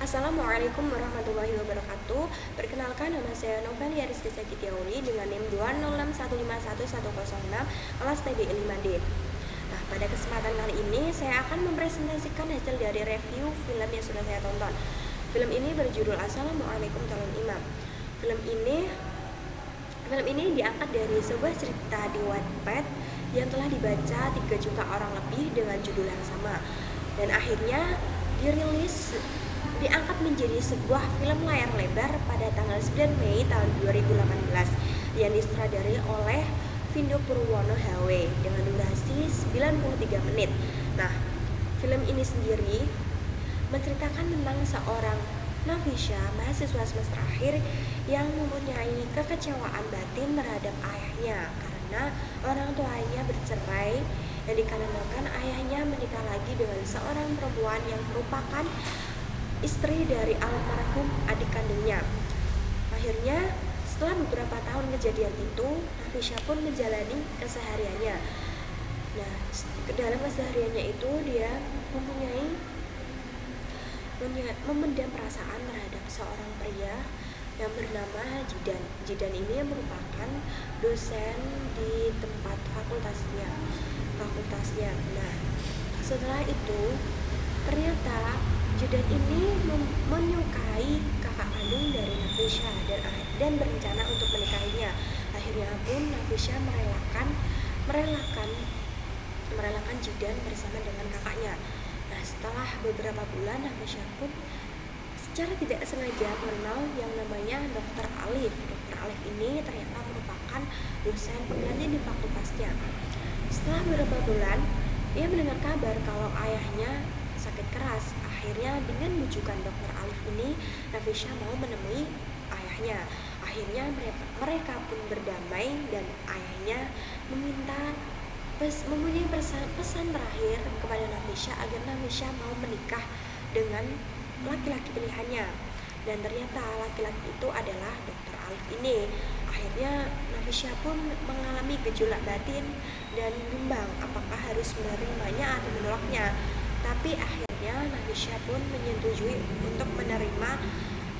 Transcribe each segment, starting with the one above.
Assalamualaikum warahmatullahi wabarakatuh. Perkenalkan, nama saya Novelia Rizky Sakitiauli dengan NIM 206151106 kelas TB 5D. Nah, pada kesempatan kali ini saya akan mempresentasikan hasil dari review film yang sudah saya tonton. Film ini berjudul Assalamualaikum Calon Imam. Film ini diangkat dari sebuah cerita di Wattpad yang telah dibaca 3 juta orang lebih dengan judul yang sama, dan akhirnya diangkat menjadi sebuah film layar lebar pada tanggal 9 Mei tahun 2018 yang disutradarai oleh Vindo Purwono HW dengan durasi 93 menit. Nah, film ini sendiri menceritakan tentang seorang Nafisha, mahasiswa semester akhir yang mempunyai kekecewaan batin terhadap ayahnya karena orang tuanya bercerai, dan dikarenakan ayahnya menikah lagi dengan seorang perempuan yang merupakan istri dari almarhum adik kandungnya. Akhirnya setelah beberapa tahun kejadian itu, Nafisha pun menjalani kesehariannya. Nah, dalam kesehariannya itu dia memendam perasaan terhadap seorang pria yang bernama Jidan. Jidan ini merupakan dosen di tempat fakultasnya. Nah, setelah itu ternyata Jidan ini menyukai kakak kandung dari Nafisha dan berencana untuk menikahinya. Akhirnya pun Nafisha merelakan Jidan bersama dengan kakaknya. Nah, setelah beberapa bulan, Nafisha pun secara tidak sengaja mengenal yang namanya Dr. Alif. Dr. Alif ini ternyata merupakan dosen pengganti di fakultasnya. Setelah beberapa bulan, ia mendengar kabar kalau ayahnya sakit keras. Akhirnya dengan bujukan Dr. Alif ini, Nafisha mau menemui ayahnya. Akhirnya mereka pun berdamai, dan ayahnya mempunyai pesan terakhir kepada Nafisha agar Nafisha mau menikah dengan laki-laki pilihannya. Dan ternyata laki-laki itu adalah Dr. Alif ini. Akhirnya Nafisha pun mengalami gejolak batin dan bimbang apakah harus menerimanya atau menolaknya. Tapi akhirnya Nafisha pun menyetujui untuk menerima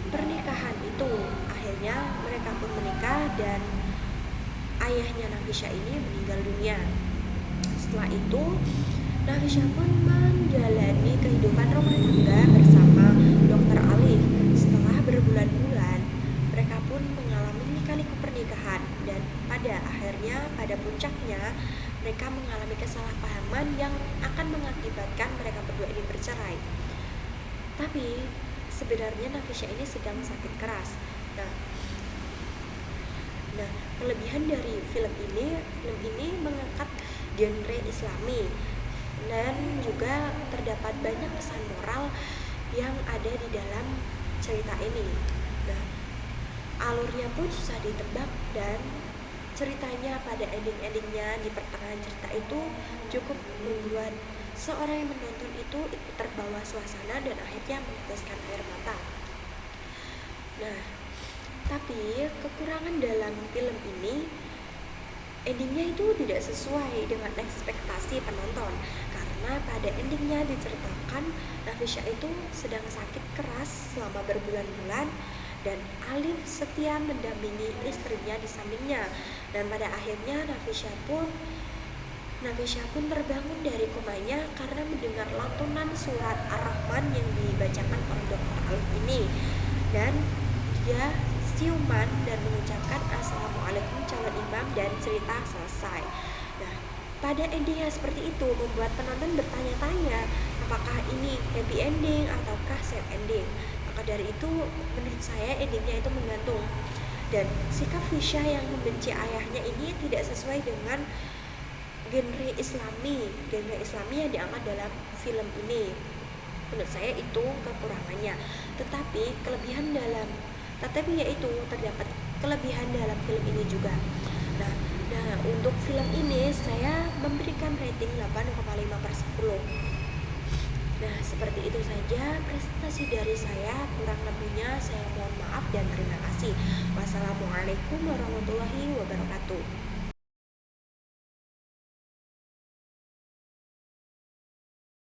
pernikahan itu. Akhirnya mereka pun menikah, dan ayahnya Nafisha ini meninggal dunia. Setelah itu Nafisha pun menjalani kehidupan rumah tangga bersama Dr. Alif. Setelah berbulan-bulan, mereka pun mengalami lika-liku pernikahan, dan pada puncaknya mereka mengalami kesalahpahaman yang akan mengakibatkan mereka berdua ini bercerai. Tapi sebenarnya Nafisha ini sedang sakit keras. Nah, kelebihan dari film ini mengangkat genre Islami, dan juga terdapat banyak pesan moral yang ada di dalam cerita ini. Nah, alurnya pun susah ditebak, dan ceritanya pada endingnya di pertengahan cerita itu cukup membuat seorang yang menonton itu ikut terbawa suasana dan akhirnya meneteskan air mata. Nah, tapi kekurangan dalam film ini, endingnya itu tidak sesuai dengan ekspektasi penonton, karena pada endingnya diceritakan Nafisha itu sedang sakit keras selama berbulan-bulan, dan Alif setia mendampingi istrinya di sampingnya. Dan pada akhirnya Nafisha pun terbangun dari komanya karena mendengar lantunan surat Ar-Rahman yang dibacakan oleh Dr. Alif ini, dan dia ciuman dan mengucapkan Assalamualaikum calon imam, dan cerita selesai. Nah, pada endingnya seperti itu membuat penonton bertanya-tanya apakah ini happy ending ataukah sad ending. Maka dari itu menurut saya endingnya itu menggantung, dan sikap Fisya yang membenci ayahnya ini tidak sesuai dengan genre Islami yang diangkat dalam film ini. Menurut saya itu kekurangannya. Tetapi terdapat kelebihan dalam film ini juga. Nah, untuk film ini saya memberikan rating 8,5/10. Nah, seperti itu saja presentasi dari saya. Kurang lebihnya saya mohon maaf dan terima kasih. Wassalamualaikum warahmatullahi wabarakatuh.